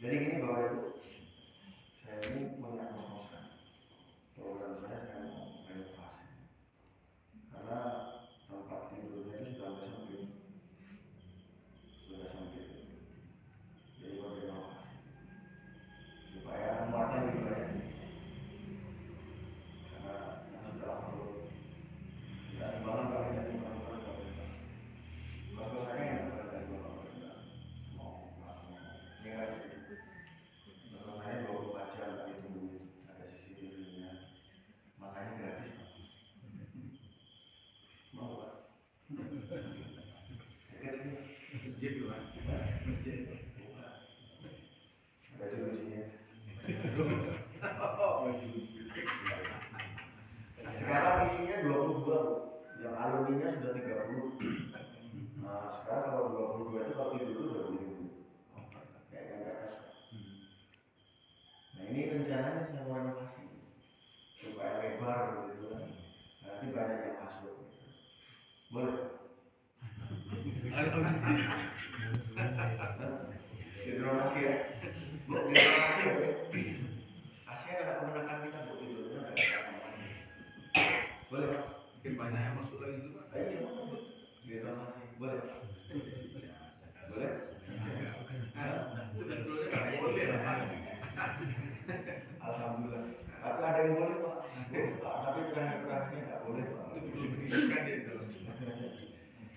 Jadi gini Bapak Ibu, saya ini punya proposal. Program saya mau renovasi. Karena tempat tidurnya itu sudah sempit. Jadi mau renovasi. Supaya muatnya lebih banyak. Karena yang sudah perlu tidak dibangun kami dari pemerintah. Kos-kosannya yang bukan dari pemerintah. Mau langsung tinggal di situ. Saya 24 jam kami tungguin, ada CCTV-nya, makanya gratis Pak. Mau Pak? Dekat sini. Masjid Pak. Masjid. Bukan. Ada julusinya. Sekarang isinya 22, yang alumninya sudah 30. Nah sekarang kalau 22 itu kalau tidur udah begini. Kayaknya nggak pas. Nah ini rencananya saya mau renovasi supaya lebar gitu kan. Nanti banyak yang masuk. Boleh? Renovasi ya? Bu, renovasi ya? Asyik ada kemenangan kita buat tidurnya nggak ada apa-apa. Boleh Pak? Mungkin banyak yang masuk lagi itu Pak. Iya, renovasi. Boleh Pak? Boleh? Sebetulnya nggak boleh Pak. Alhamdulillah. Tapi ada yang boleh Pak. Boleh Pak. Tapi terakhir-terakhirnya nggak boleh Pak. Itu belum diizinkan ya itu.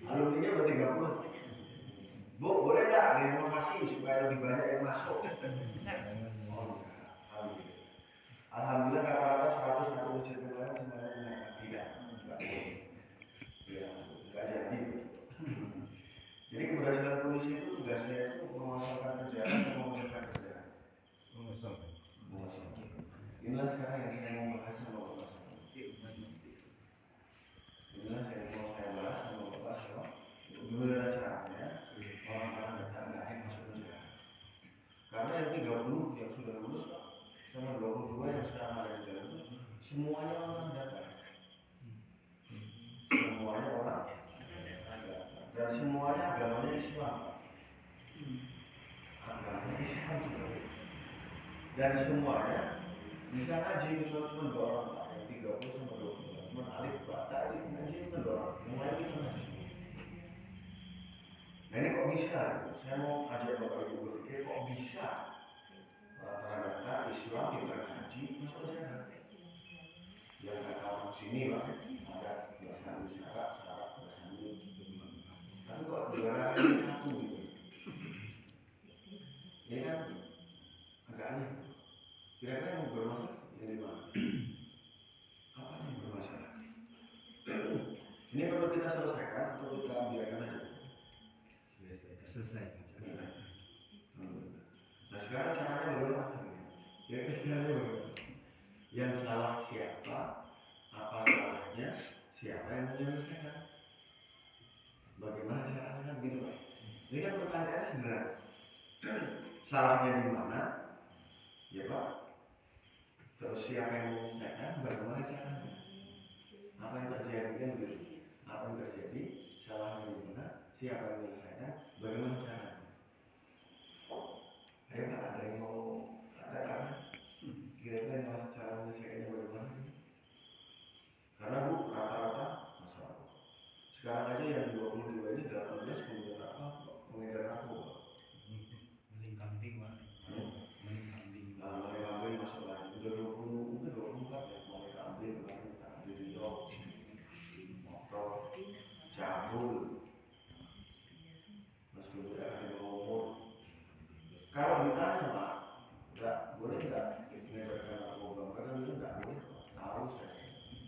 Alumninya berarti 30. Bu, boleh nggak direnovasi supaya lebih banyak yang masuk? Oh, enggak. Alhamdulillah. Alhamdulillah rata-rata 101 masjid kemarin semuanya menyatakan tidak. Enggak boleh. Ya, enggak jadi. Jadi keberhasilan polisi itu tugasnya itu menguasakan kerjaan dan memudahkan kerjaan. Inilah sekarang yang saya mau bahas sama Bapak. Inilah yang mau saya bahas sama Bapak. Gimana caranya orang-orang datang lain masuk penjara? Karena yang 30 yang sudah lulus Pak, sama 22 yang sekarang ada di dalam itu semuanya orang datang. Semuanya orang dan semuanya agamanya Islam. Agamanya Islam juga. Dan semuanya bisa ngaji kecuali cuma 2 orang Pak, yang 30 sama 22. Cuma alif bata itu ngaji cuma 2 orang. Yang lain itu ngaji. Nah ini kok bisa? Saya mau ajak Bapak Ibu berpikir kok bisa rata-rata Islam pintar ngaji masuk penjara. Yang kata orang sini Pak, ada bahasa Isyarat, syarat bahasa tapi kok juara satu gitu. Ini kan agak aneh. Kira-kira yang bermasalah ini mana? Apa yang bermasalah? Ini perlu kita selesaikan atau kita biarkan aja? Selesai. Nah sekarang caranya bagaimana? Ya caranya bagaimana? Yang salah siapa? Apa salahnya? Siapa yang menyelesaikan? Bagaimana caranya kan gitu Pak? Ini kan pertanyaannya sederhana. Salahnya di mana? Ya Pak. Terus siapa yang menyelesaikan? Bagaimana caranya? Apa yang terjadi kan begitu? Apa yang terjadi? Salahnya di mana? Siapa yang menyelesaikan? Bagaimana caranya? Ayo Pak, ada yang mau katakan? Kira-kira yang cara menyelesaikannya bagaimana? Karena Bu, rata-rata masalah. Sekarang aja yang 22 ini 18 kemudian apa? Pengedar narkoba. Maling kambing Pak. Maling kambing. Maling kambing masuk lagi. Udah 20, udah 24 ya. Maling kambing kemarin kita ambil di dok, motor, cabul. Mas kemudian ada yang ngomong. Kalau ditanya Pak, enggak boleh enggak mengedarkan narkoba? Mereka bilang enggak boleh. Tahu saya.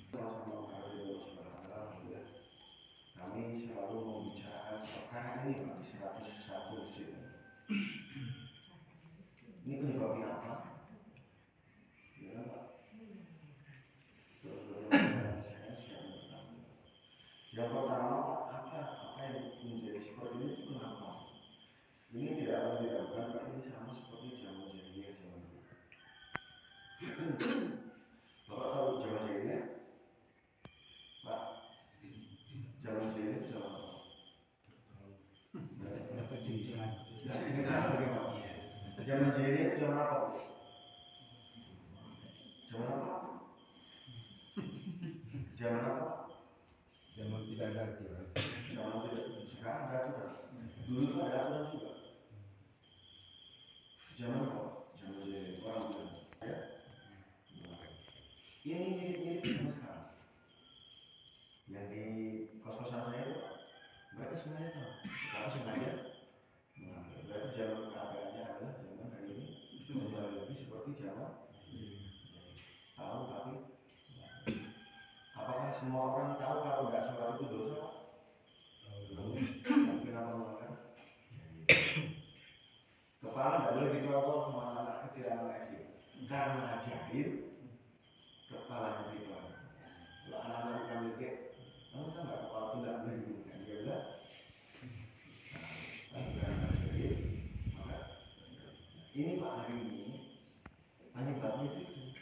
Sama-sama harus ya. Kami selalu membicarakan perkara ini Pak di 101 masjid. Ini penyebabnya apa? Ya Pak. Yang pertama Pak, apa yang menjadi seperti ini itu kenapa? Ini tidak akan dilakukan Pak, ini sama seperti zaman jahiliyah zaman dulu. Bapak tahu zaman jahiliyah? Pak, zaman jahiliyah itu zaman apa? Cerita Cerita bagaimana? Zaman jahiliyah itu zaman apa? Bu? Zaman apa? Zaman apa? Zaman tidak ada aturan. Zaman tidak. Sekarang ada aturan. Dulu itu ada aturan juga. Zaman apa? Zaman jahiliyah. Orang bilang. Ya. Ini mirip-mirip sama sekarang. Yang di kos-kosan saya itu, mereka sebenarnya tahu. Tapi sengaja. Nah, berarti zaman keadaannya adalah zaman hari ini kembali lagi seperti zaman tahu tapi apakah semua orang tahu kalau nggak sholat itu dosa? Mungkin apa mengatakan kepala nggak boleh ditolong sama anak kecil anak SD karena jahil kepalanya ditolong. Kalau anak-anak kita mikir, kamu tahu nggak kepala itu nggak boleh diberikan? Dia bilang, karena jahil, maka ini Pak hari ini penyebabnya itu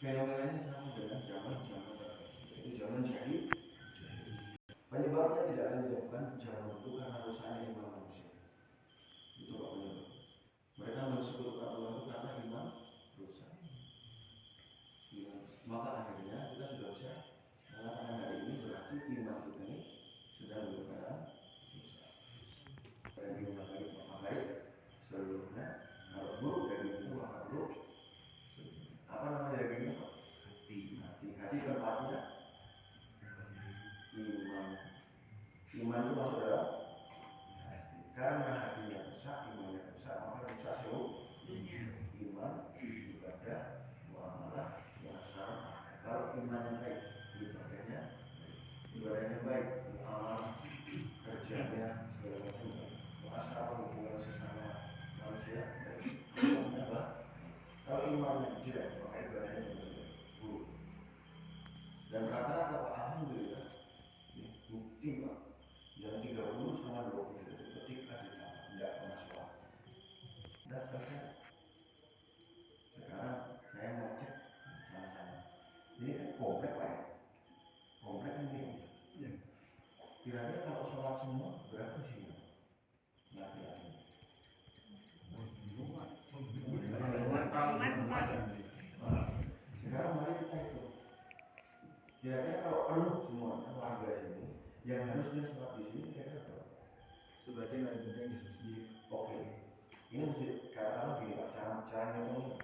fenomenanya sama dengan zaman tertentu. Itu zaman jahil. Penyebabnya tidak lain bukan zaman itu karena rusaknya iman manusia. Itu Pak penyebab. Mereka mensekutukan Allah itu karena iman rusak. Maka akhirnya kita sudah bisa mengatakan hari ini berarti iman kita ini sedang dalam keadaan rusak. Dari iman baik maka baik seluruhnya. Kalau buruk dari itu maka buruk. Apa namanya dagingnya Pak? Hati tempatnya iman. Iman itu masuk dalam hati. Karena hatinya rusak, imannya rusak, maka rusak seluruh iman, ibadah, muamalah, muasalah. Kalau imannya baik, ibadahnya baik, muamalah, kerjanya segala macam baik. Muasalah hubungan sesama manusia baik. Imannya baik. Kalau imannya jelek, maka ibadahnya juga buruk. Dan rata-rata Pak alhamdulillah bukti Pak yang 30 sama 20 itu ketika ditambah tidak pernah sholat. Dan selesai. Sekarang saya mau cek sama-sama. Ini kan komplek Pak ya. Komplek kan ini. Kira-kira kalau sholat semua berapa sih? Laki-laki. Sekarang mari kita hitung. Kira-kira kalau penuh semuanya warga sini yang harusnya sholat di sini kira-kira berapa? Sebagian dari penting di sini. Oke, ini mesti katakanlah gini Pak, cara ngitungnya.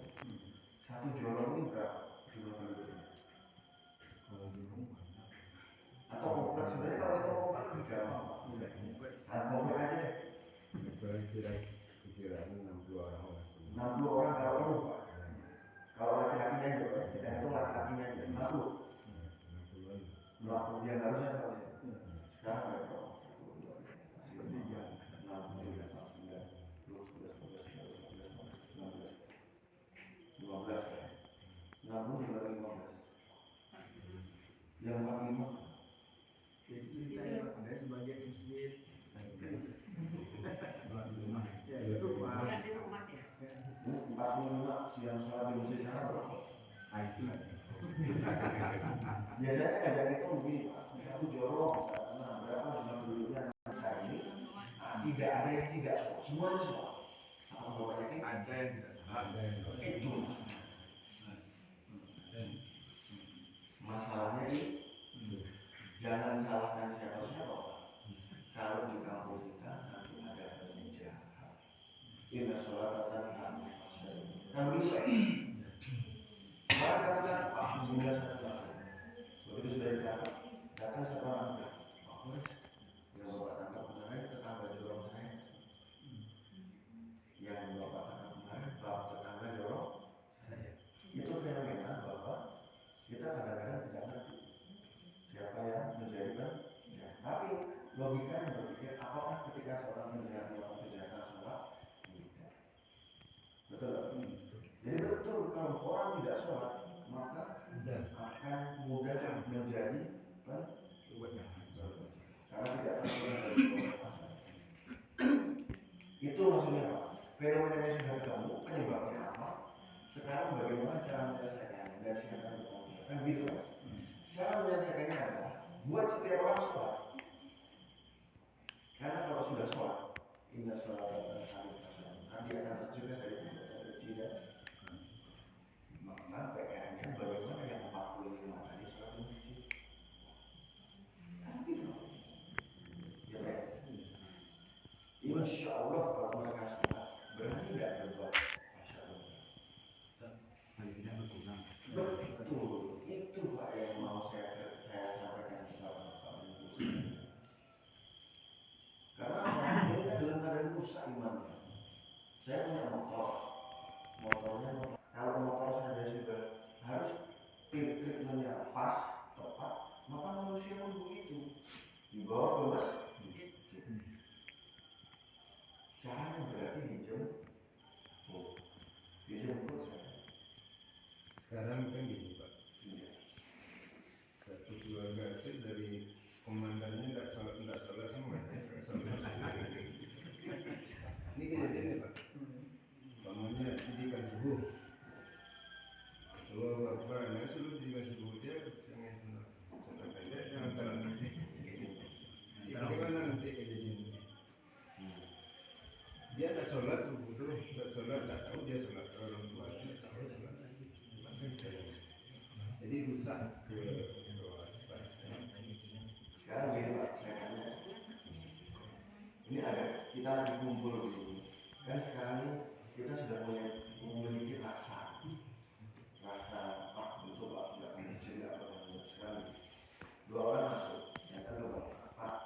Satu jorong ini berapa jumlah penduduknya? Kalau di rumah. Atau kompleks sebenarnya kalau itu kompleks lebih gampang Pak. Nah, kompleks aja deh. Kira-kira 60 orang. 60 orang kalau penuh Pak. Kalau laki-lakinya aja Pak, kita hitung laki-lakinya aja 60. 60 yang harusnya seperti itu. Sekarang ada berapa? 1, 2, 3, 4, 5, 6, 7, 8, 9, 10, 11, 12, 13, 14, 15, 16, 15 ya. 60 dibagi 15. Yang 45 Itu kita ada sebagian masjid. Ya itu Pak. 45 siang sholat di masjid sana berapa? Itu lah. Biasanya saya ngajak itu begini Pak, satu jorong, nah berapa jumlah penduduknya hari ini? Tidak ada yang tidak sholat, semuanya sholat. Apa Bapak yakin? Ada yang tidak sholat. Itu masalahnya ini jangan salahkan siapa-siapa Pak. Kalau di kampus kita nanti ada penjahat. Inna sholatan tanha kan bisa. Maka kita Pak hingga satu tahun. Begitu sudah ditangkap, datang satu orang bilang, Pak Boris, yang Bapak tangkap kemarin tetangga jorong saya. Yang Bapak tangkap kemarin Bapak tetangga jorong saya. Itu fenomena bahwa kita kadang-kadang tidak ngerti siapa yang menjadikan ya. Tapi logikanya berpikir apakah ketika seorang menjaga orang kejahatan sholat tidak. Betul? Jadi betul kalau orang tidak sholat maka akan mudah menjadi karena tidak terpulang dari sholat. Itu maksudnya Pak. Fenomenanya sudah ketemu, penyebabnya apa? Sekarang bagaimana cara menyelesaikannya dan siapa yang bertanggung jawab? Kan gitu Pak. Cara menyelesaikannya adalah buat setiap orang sholat. Karena kalau sudah sholat, inna sholatan tanha kan dia dapat juga dari Cina. Maka PR-nya bagaimana yang 45 tadi sholat di masjid? Kan gitu. Ya Pak. Insya Allah kalau mereka sholat berani nggak berbuat Masya Allah. paling tidak berkurang. Betul, itu Pak yang mau saya sampaikan kepada Bapak Ibu. Karena orang ini kan dalam keadaan rusak imannya. Saya punya motornya kalau motor saya sudah harus treatmentnya pas, tepat, maka manusia pun begitu. Dibawa ke masjid. Caranya berarti dijemput saya. Sekarang kan gini Pak, Iya. satu keluarga itu dari komandannya nggak sholat semua ya, nggak sholat. Ini kejadiannya Pak, umpamanya didikan subuh, Allah Akbar, nah suruh didikan subuh dia jangan sholat pendek, jangan terang. Bagaimana nanti kejadiannya? Dia nggak sholat subuh tuh, nggak sholat, nggak tahu dia sholat, orang tuanya nggak tahu sholat. Jadi rusak ke bawah. Sekarang gini Pak, saya tanya. Ini ada kita lagi kumpul begini. Kan sekarang ini kita sudah memiliki rasa Pak untuk Pak nggak mencuri apa sekali. Dua orang masuk, ternyata Bapak Pak,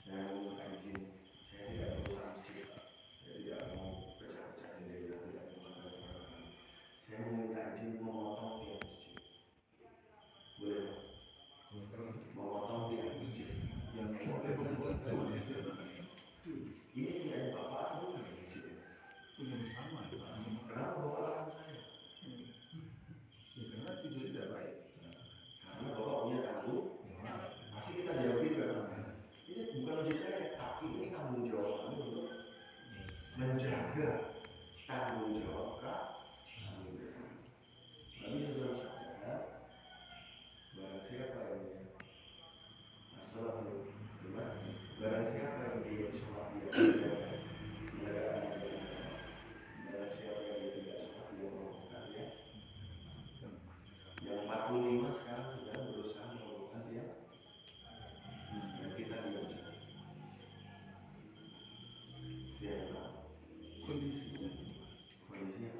saya mau minta izin, saya tidak berusaha mencuri Pak, saya tidak mau pecah-pecah jendela, tidak mau apa-apa. Saya mau minta izin memotong tiang masjid. Boleh Pak? Memotong tiang masjid. Yang ini punya Bapak bukan di sini. Punya bersama. Kenapa Bapak larang saya? Ya, karena itu tidak baik. Karena Bapak punya tanggung. Pasti kita jawab gitu kan. Ini bukan uji saya, tapi ini tanggung jawab kami untuk menjaga tanggung jawab kami bersama. Kami sudah sampaikan barang siapa yang sholat dulu, barang siapa yang dia sholat dia barang siapa yang dia tidak sholat dia melakukan dia. Yang 45 sekarang sedang berusaha melakukan dia. Dan kita diam saja. Dia tahu Kondisinya. kondisinya.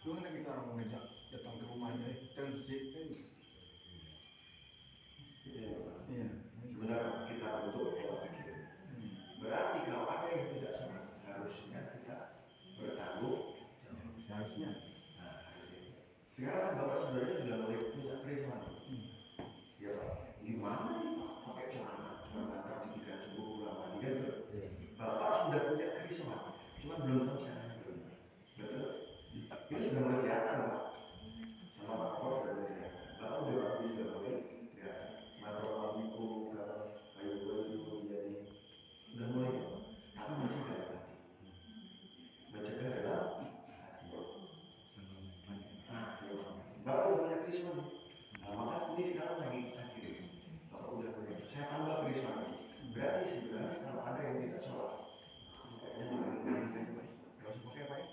Gimana kita orang mengajak datang ke rumahnya, dan masjid kan? Itu yang pertama. Iya. Sebenarnya kita bentuk pola pikir. Berarti kalau ada yang tidak sholat harusnya kita bertanggung. Seharusnya. Nah, harusnya. Sekarang kan Bapak sebenarnya sudah mulai punya kerisauan. Ya Pak, gimana nih Pak pakai celana cuma antara didikan subuh pulang lagi kan tuh. Bapak sudah punya kerisauan, cuma belum tahu caranya belum. Betul? Ini sudah mulai kelihatan Pak. Sama Pak Kapol sudah mulai kelihatan. Bapak udah bagus sudah mulai kelihatan. Madrasah buku, kayu itu jadi sudah mulai Pak. Tapi masih dalam hati. Mencegah dalam hati. Bapak udah punya kerisauan. Nah, maka ini sekarang lagi kita kirim. Bapak udah punya. Saya tambah kerisauan. Berarti sebenarnya kalau ada yang tidak sholat, kayaknya nggak usah pakai apa ya?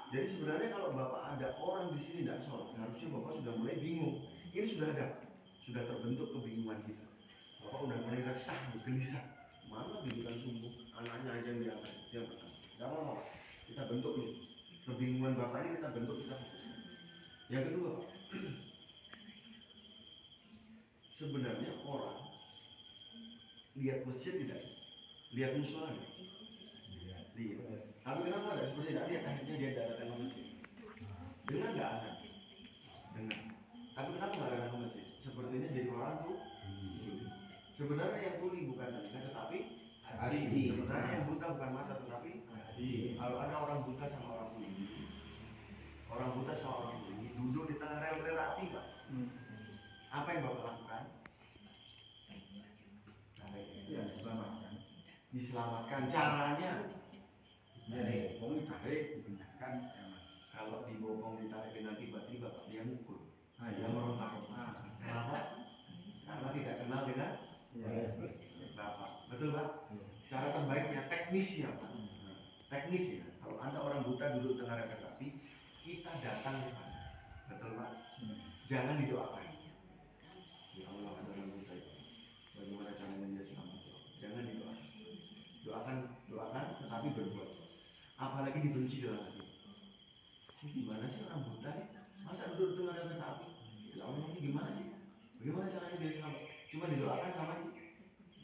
Jadi sebenarnya kalau Bapak ada orang di sini tidak sholat, harusnya Bapak sudah mulai bingung. Ini sudah terbentuk kebingungan kita. Bapak udah mulai resah, gelisah. Mana didikan subuh, anaknya aja yang diangkat, dia pertama. Nggak mau. Kita bentuk nih. Kebingungan Bapak ini kita bentuk, kita fokuskan. Yang kedua, sebenarnya orang lihat masjid tidak, lihat musola tidak? Lihat. Tapi kenapa ada seperti tidak lihat? Akhirnya dia datang ke masjid. Dengar nggak azan? Dengar. Tapi kenapa nggak datang ke masjid? Sepertinya jadi orang tuh. Sebenarnya yang tuli bukan telinga, tetapi hati. Sebenarnya yang buta bukan mata, tetapi hati. Kalau ada orang buta sama orang tuli, orang buta sama orang tuli duduk di tengah rel-rel api, Pak. Apa yang Bapak lakukan? Ya, diselamatkan. Diselamatkan. Caranya Jadi, bom ditarik, dipindahkan. kalau dibopong ditarik dengan tiba-tiba Pak, dia mukul. Ah, Dia ya. merontak. Kenapa? Karena tidak kenal dengan Ya. Bapak. Betul Pak? Cara terbaiknya teknisnya Pak. teknis ya. Kalau Anda orang buta duduk tengah rel kereta api, kita datang ke sana. Betul Pak? Jangan didoakan. Ya Allah, ada orang buta itu. Bagaimana caranya dia selamat? Jangan didoakan. Doakan, tetapi berbuat. Apalagi dibenci dalam hati. Gimana sih orang buta nih? Masa duduk di tengah rel kereta api? Ya Allah, ini gimana sih? Bagaimana caranya dia selamat? Cuma didoakan sama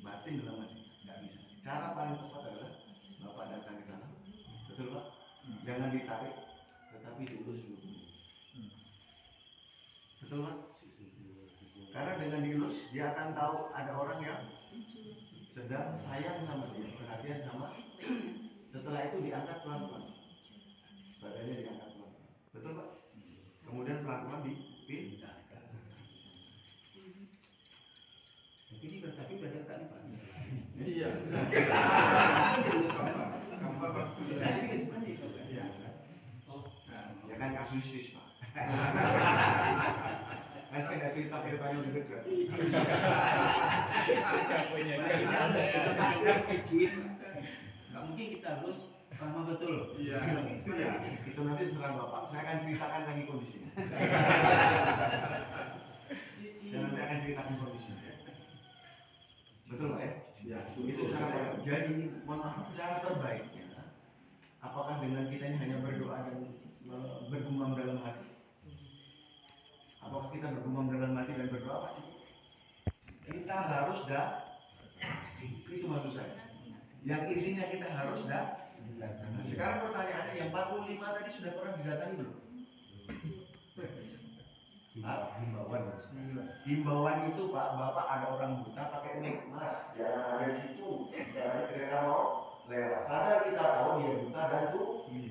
batin dalam hati. Nggak bisa. Cara paling tepat adalah Bapak datang ke sana. Betul Pak? Jangan ditarik, tetapi dielus dulu. Betul Pak? Karena dengan dielus, dia akan tahu ada orang yang sedang sayang sama dia, perhatian sama. Setelah itu diangkat pelan-pelan. Badannya diangkat pelan-pelan. Betul Pak? Kemudian pelan-pelan dipindah. Tapi ini berarti belajar tak lipat. Iya. Kampar waktu Bisa juga seperti itu kan? Iya. Ya kan kasusis Pak. Kan saya nggak cerita kehidupannya lebih dekat. Punya kita kecuit. Nggak mungkin kita harus paham betul. Iya. Itu nanti terserah Bapak. Saya akan ceritakan lagi kondisinya. Saya nanti akan ceritakan kondisinya. Betul Pak ya? Ya, Itu cara paling. Jadi, mohon maaf, cara terbaiknya apakah dengan kita ini hanya berdoa dan bergumam dalam hati? Apakah kita bergumam dalam hati dan berdoa Pak? Kita harus itu maksud saya. Yang intinya kita harus Nah, sekarang pertanyaannya yang 45 tadi sudah pernah didatangi belum? Himbauan itu Pak, Bapak ada orang buta pakai mic, Mas, jangan ada di situ. Jangan kereta mau lewat. Padahal kita tahu dia buta dan tuli.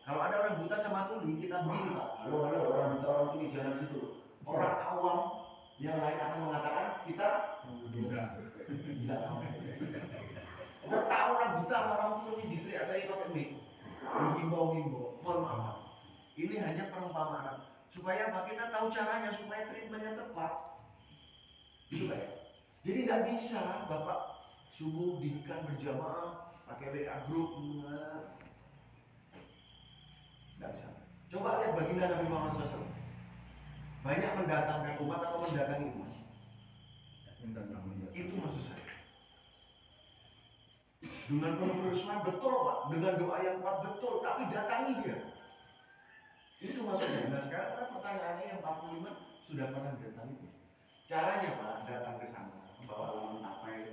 Kalau ada orang buta sama tuli, kita begini Pak. Halo, orang buta orang tuli jangan di situ. Orang awam yang lain akan mengatakan kita tidak tahu. Kita tahu orang buta sama orang tuli diteriak-teriak pakai mic. Dihimbau-himbau. Mohon maaf. Ini hanya perumpamaan supaya apa? Kita tahu caranya supaya treatmentnya tepat. Itu Pak ya. Jadi tidak bisa Bapak subuh didikan berjamaah pakai WA group. Tidak bisa. Coba lihat baginda Nabi Muhammad SAW. Banyak mendatangkan umat atau mendatangi umat. Itu maksud saya. Dengan penuh kerusuhan betul Pak, dengan doa yang kuat betul, tapi datangi dia. Itu maksudnya. Nah sekarang pertanyaannya yang 45 sudah pernah datangi. Caranya Pak, datang ke sana, bawa alamat apa itu?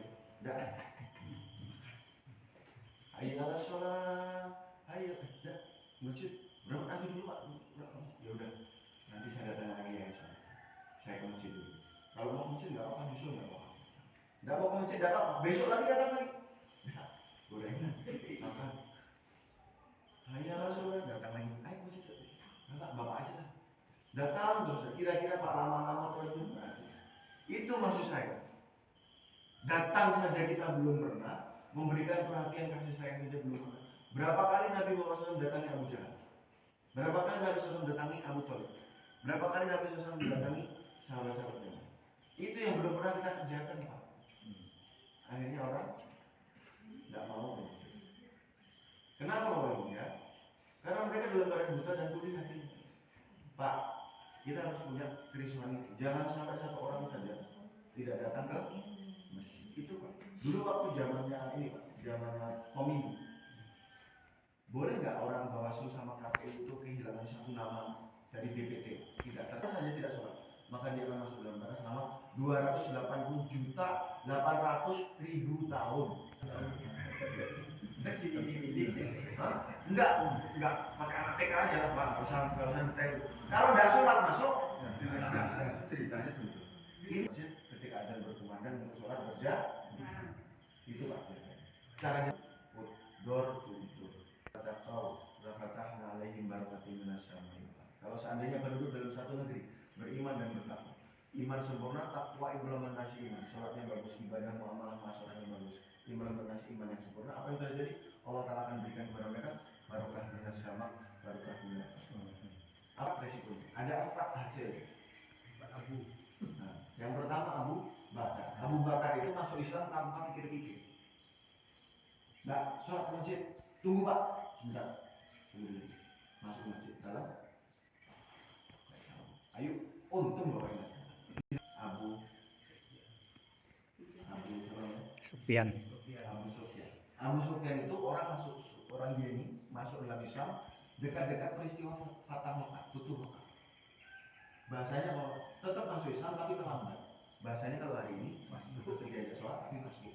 Ayo ala sholat, ayo, masjid. Berapa nanti dulu Pak? Ya udah, nanti saya datang lagi ya saya ke masjid dulu. Kalau mau ke masjid nggak apa-apa, nyusul nggak apa-apa. Nggak mau ke masjid nggak apa-apa, besok lagi datang lagi. Ya, udah ingat, makan. Ayo ala sholat, datang lagi, ayo ke masjid. Enggak, Bapak aja lah. Datang terus, kira-kira Pak lama-lama terus itu maksud saya. Datang saja kita belum pernah, memberikan perhatian kasih sayang saja belum pernah. Berapa kali Nabi Muhammad SAW datangi Abu Jahal? Berapa kali Nabi SAW datangi Abu Thalib? Berapa kali Nabi SAW datangi sahabat-sahabatnya? Itu yang belum pernah kita kerjakan Pak. Akhirnya orang tidak mau. Kenapa mau ya? Karena mereka dalam keadaan buta dan tuli hatinya. Pak, kita harus punya kerisauan itu. Jangan sampai satu orang saja tidak datang ke masjid. Itu Pak. Dulu waktu zamannya ini Pak, zamannya Pemilu. Boleh nggak orang Bawaslu sama KPU itu kehilangan satu nama dari DPT? Tidak, tetap saja tidak sholat. Maka dia akan masuk dalam neraka selama 280.800.000 tahun. Hah? Enggak, pakai anak TK aja lah Pak, nggak usah detail. Kalau nggak sholat masuk, Ceritanya seperti itu. ini ketika azan berkumandang untuk sholat berjamaah, itu pasti. Caranya door to door. Kata kau, rafatahna alaihim barakatim minas samai. Kalau seandainya penduduk dalam satu negeri beriman dan bertakwa, iman sempurna, takwa implementasi iman, sholatnya bagus, ibadah muamalah masyarakat yang bagus, implementasi iman yang sempurna, apa yang terjadi? Allah Ta'ala akan berikan kepada mereka barokah minas sama, barokah minas. Apa resikonya? Ada 4 hasil. Nah, yang pertama Abu Bakar. Abu Bakar itu masuk Islam tanpa pikir-pikir. Nggak, sholat ke masjid. Tunggu Pak, sebentar. Tunggu dulu. Masuk masjid dalam. Ayo, untung Bapak ingat. Abu siapa namanya? Sufyan. Abu Sufyan. Abu Sufyan itu orang dia ini masuk dalam Islam dekat-dekat peristiwa Fatah Mekah, Futuh Mekah. Bahasanya kalau tetap masuk Islam tapi terlambat. Bahasanya kalau hari ini masih betul diajak sholat tapi masuk.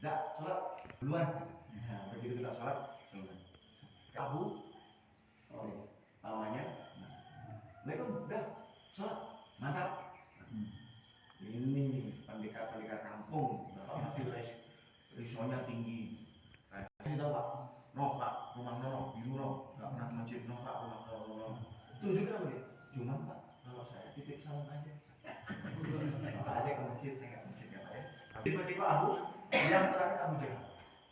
Enggak, sholat duluan. Nah, begitu kita sholat, selesai. Abu, oh ini, namanya. Assalamualaikum, udah sholat, mantap. Ini nih pendekar kampung, bapak masih risonya tinggi. Kasih tahu Pak, no Pak, rumah no, biru no, nggak pernah ke masjid no Pak, rumah no. Tunjukin apa dia? Cuma Pak, kalau saya titip salam aja. Bapak aja ke masjid, saya nggak ke masjid ya Pak ya. Tiba-tiba Abu, yang terakhir Abu Jahal.